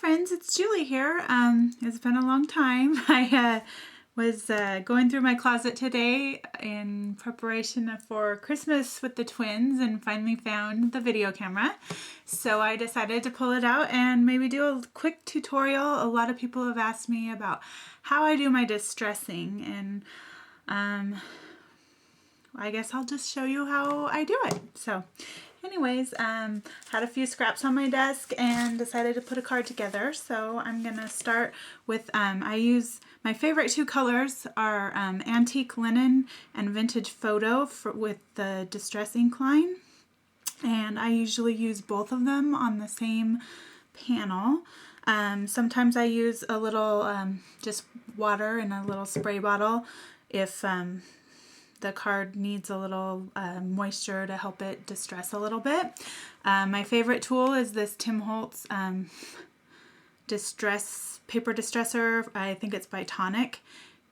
friends, it's Julie here. It's been a long time. I was going through my closet today in preparation for Christmas with the twins and finally found the video camera. So I decided to pull it out and maybe do a quick tutorial. A lot of people have asked me about how I do my distressing, and I guess I'll just show you how I do it. So anyways, had a few scraps on my desk and decided to put a card together. So I'm gonna start with, I use, my favorite two colors are Antique Linen and Vintage Photo with the Distress ink line. And I usually use both of them on the same panel. Sometimes I use a little, just water in a little spray bottle if the card needs a little moisture to help it distress a little bit. My favorite tool is this Tim Holtz paper distresser. I think it's by Tonic,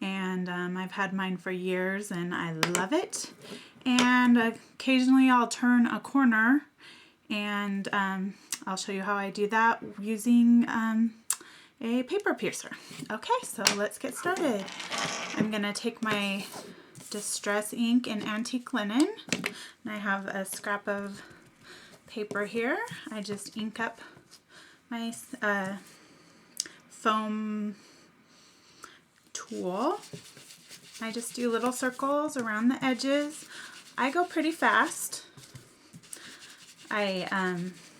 and I've had mine for years and I love it. And occasionally I'll turn a corner, and I'll show you how I do that using a paper piercer. Okay, so let's get started. I'm gonna take my Distress ink in Antique Linen, and I have a scrap of paper here. I just ink up my foam tool. I just do little circles around the edges. I go pretty fast. I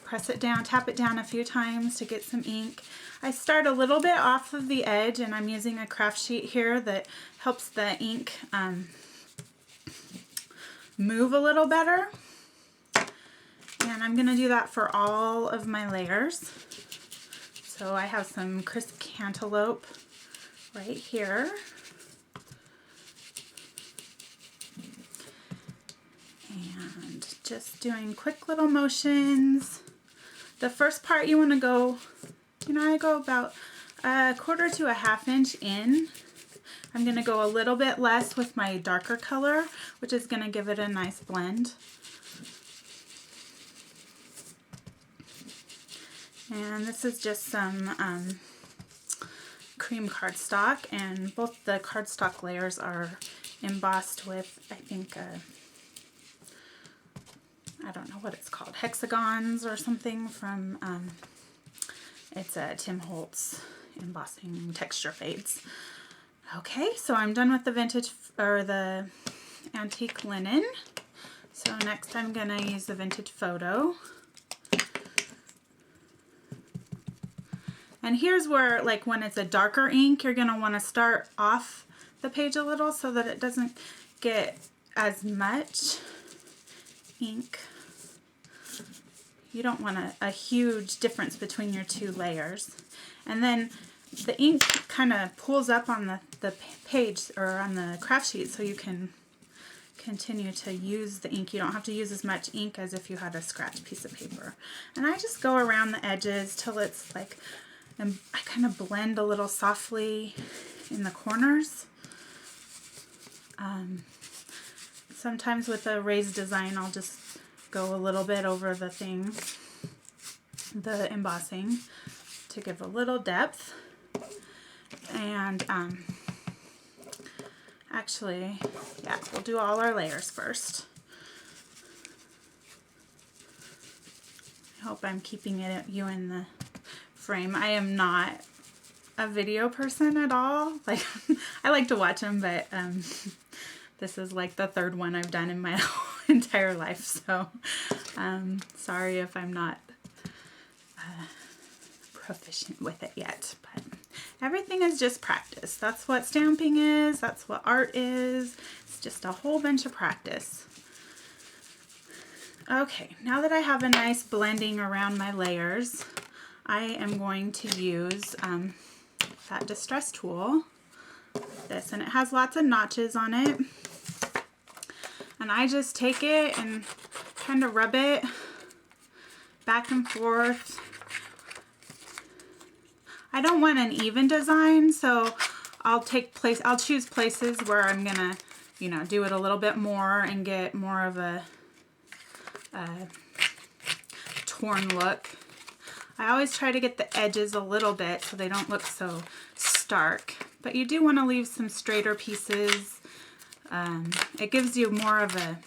press it down, tap it down a few times to get some ink. I start a little bit off of the edge, and I'm using a craft sheet here that helps the ink move a little better. And I'm going to do that for all of my layers. So I have some crisp cantaloupe right here. And just doing quick little motions. The first part you want to go, I go about a 1/4 to a 1/2 inch in. I'm going to go a little bit less with my darker color, which is going to give it a nice blend. And this is just some cream cardstock, and both the cardstock layers are embossed with, I think, I don't know what it's called, hexagons or something from, it's a Tim Holtz embossing texture fades. Okay, so I'm done with the vintage, or the Antique Linen. So next I'm gonna use the Vintage Photo. And here's where, like, when it's a darker ink, you're gonna wanna start off the page a little so that it doesn't get as much ink. You don't want a huge difference between your two layers. And then the ink kind of pulls up on the page, or on the craft sheet, so you can continue to use the ink. You don't have to use as much ink as if you had a scratch piece of paper. And I just go around the edges till it's like, and I kind of blend a little softly in the corners. Sometimes with a raised design, I'll just go a little bit over the thing, the embossing, to give a little depth. And actually, yeah, we'll do all our layers first. I hope I'm keeping you in the frame. I am not a video person at all. Like, I like to watch them, but this is like the third one I've done in my entire life, so sorry if I'm not proficient with it yet, but everything is just practice. That's what stamping is. That's what art is. It's just a whole bunch of practice. Okay, now that I have a nice blending around my layers, I am going to use that distress tool, this, and it has lots of notches on it. And I just take it and kind of rub it back and forth. I don't want an even design, so I'll choose places where I'm gonna, do it a little bit more and get more of a torn look. I always try to get the edges a little bit so they don't look so stark, but you do want to leave some straighter pieces. It gives you more of a,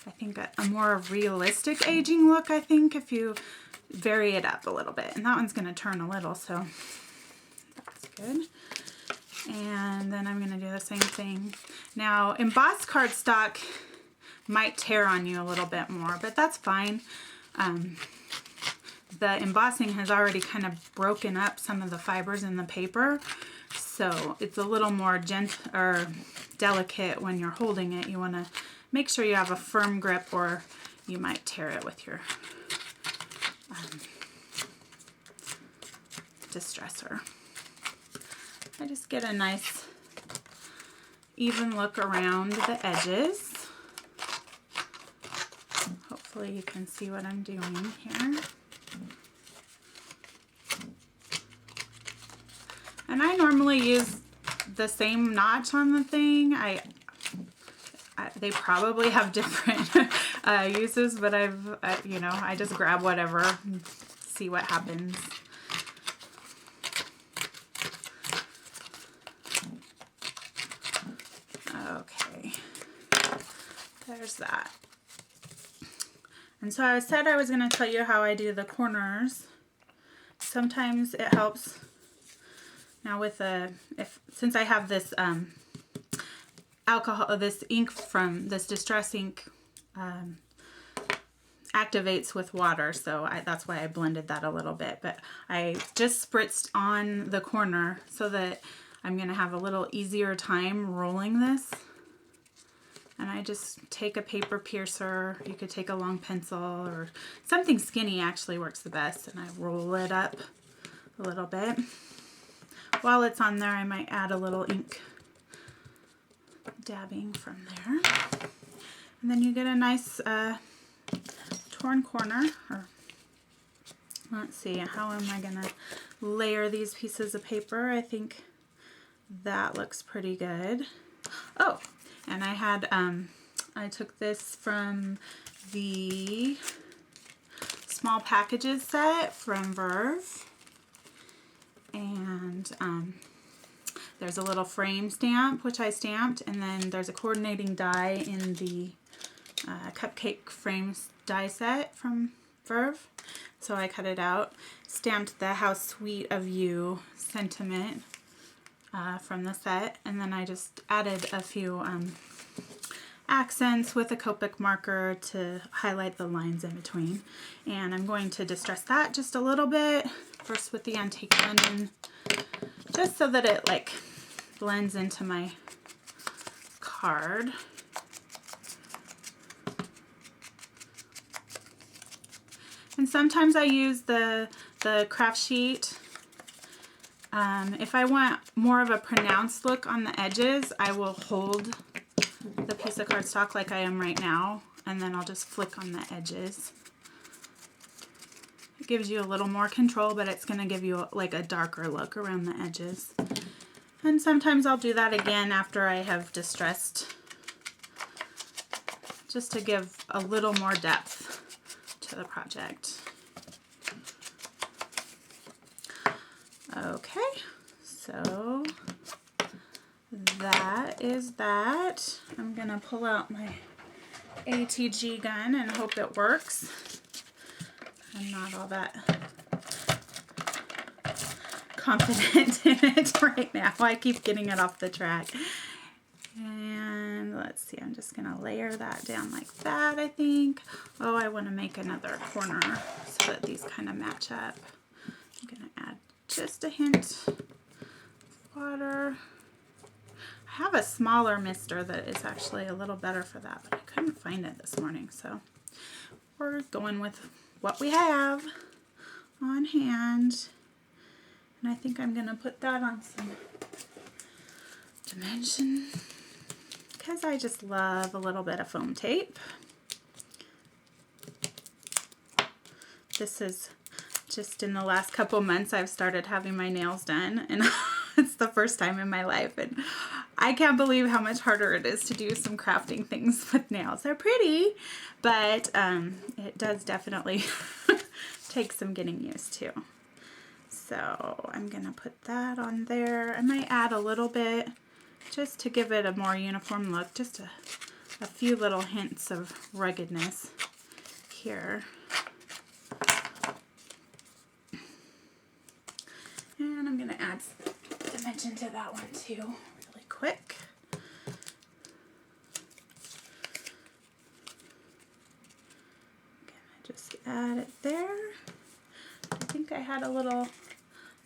I think, a more realistic aging look, I think, if you vary it up a little bit. And that one's going to turn a little, so that's good. And then I'm going to do the same thing. Now, embossed cardstock might tear on you a little bit more, but that's fine. The embossing has already kind of broken up some of the fibers in the paper, so it's a little more gentle or delicate when you're holding it. You want to make sure you have a firm grip, or you might tear it with your distressor. I just get a nice even look around the edges. Hopefully you can see what I'm doing here. And I normally use the same notch on the thing. They probably have different uses, but you know, I just grab whatever and see what happens. Okay, there's that. And so I said I was going to tell you how I do the corners. Sometimes it helps. Now with since I have this this ink from this Distress ink activates with water, so that's why I blended that a little bit. But I just spritzed on the corner so that I'm going to have a little easier time rolling this. And I just take a paper piercer. You could take a long pencil or something skinny actually works the best. And I roll it up a little bit. While it's on there, I might add a little ink dabbing from there. And then you get a nice torn corner. Or let's see, how am I going to layer these pieces of paper? I think that looks pretty good. Oh, and I had, I took this from the small packages set from Verve. And there's a little frame stamp, which I stamped. And then there's a coordinating die in the cupcake frames die set from Verve. So I cut it out, stamped the "How Sweet of You" sentiment from the set, and then I just added a few accents with a Copic marker to highlight the lines in between. And I'm going to distress that just a little bit, first with the antique linen, just so that it like blends into my card. And sometimes I use the craft sheet. If I want more of a pronounced look on the edges, I will hold the piece of cardstock like I am right now, and then I'll just flick on the edges. It gives you a little more control, but it's going to give you like a darker look around the edges. And sometimes I'll do that again after I have distressed, just to give a little more depth to the project. Okay, so that is that. I'm gonna pull out my ATG gun and hope it works. I'm not all that confident in it right now. I keep getting it off the track. And let's see, I'm just gonna layer that down like that, I think. Oh, I wanna make another corner so that these kind of match up. I'm gonna add just a hint of water. I have a smaller mister that is actually a little better for that, but I couldn't find it this morning, so we're going with what we have on hand. And I think I'm gonna put that on some dimension because I just love a little bit of foam tape. This is just in the last couple months I've started having my nails done, and it's the first time in my life, and I can't believe how much harder it is to do some crafting things with nails. They're pretty, but it does definitely take some getting used to. So I'm gonna put that on there. I might add a little bit just to give it a more uniform look, just a few little hints of ruggedness here. And I'm gonna add dimension to that one too, really quick. Just add it there. I think I had a little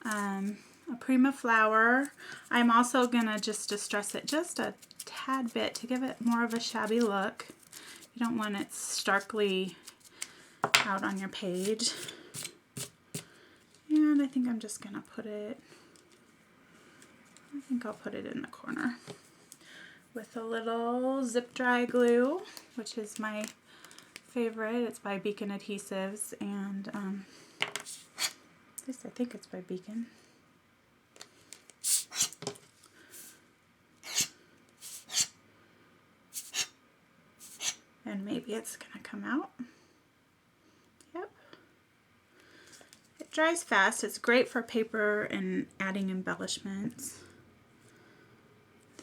a Prima flower. I'm also gonna just distress it just a tad bit to give it more of a shabby look. You don't want it starkly out on your page. And I think I'm just gonna put it, I think I'll put it in the corner with a little zip dry glue, which is my favorite. It's by Beacon Adhesives, and at least I think it's by Beacon. And maybe it's gonna come out. Yep. It dries fast. It's great for paper and adding embellishments.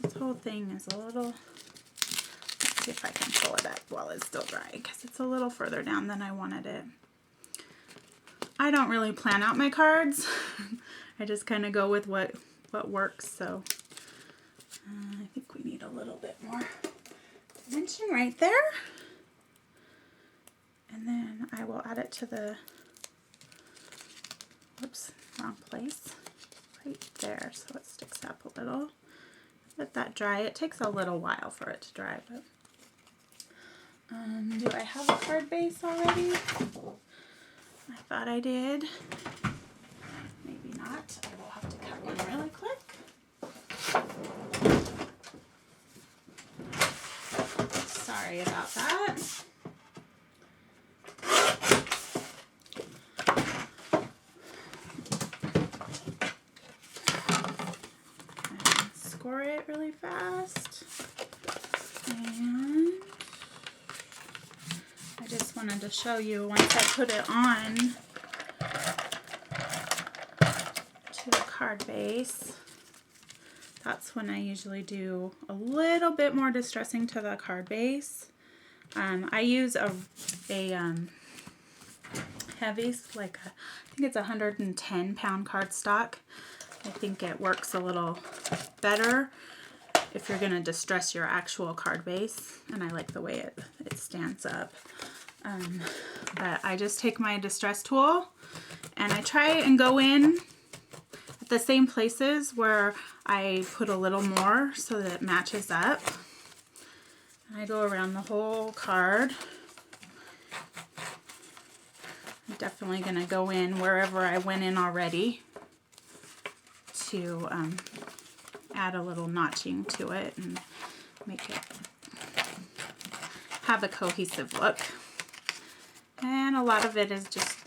This whole thing is a little, let's see if I can pull it up while it's still dry, because it's a little further down than I wanted it. I don't really plan out my cards. I just kind of go with what works. So I think we need a little bit more dimension right there. And then I will add it to the, whoops, wrong place, right there, so it sticks up a little. Let that dry. It takes a little while for it to dry, but do I have a card base already? I thought I did. Maybe not. I will have to cut one really quick. Sorry about that. And score it really fast. And I just wanted to show you, once I put it on to the card base, that's when I usually do a little bit more distressing to the card base. I use a heavy, like I think it's 110-pound cardstock. I think it works a little better if you're going to distress your actual card base, and I like the way it stands up. But I just take my distress tool and I try and go in at the same places where I put a little more so that it matches up. And I go around the whole card. I'm definitely going to go in wherever I went in already to add a little notching to it and make it have a cohesive look. And a lot of it is just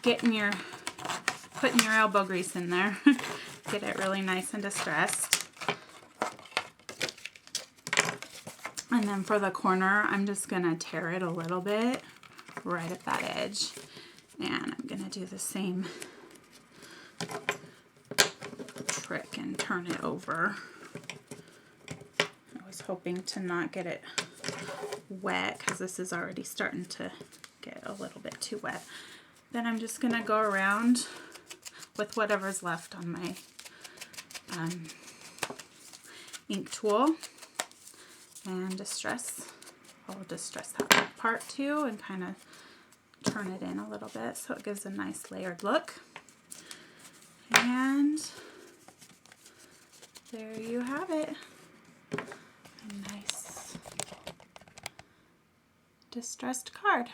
putting your elbow grease in there. Get it really nice and distressed. And then for the corner, I'm just gonna tear it a little bit right at that edge. And I'm gonna do the same trick and turn it over. I was hoping to not get it wet because this is already starting to get a little bit too wet. Then I'm just gonna go around with whatever's left on my ink tool and distress. I'll distress that back part too and kind of turn it in a little bit so it gives a nice layered look. And there you have it. A nice distressed card.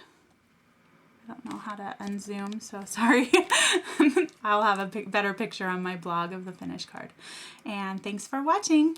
I don't know how to unzoom, so sorry. I'll have a better picture on my blog of the finished card. And thanks for watching.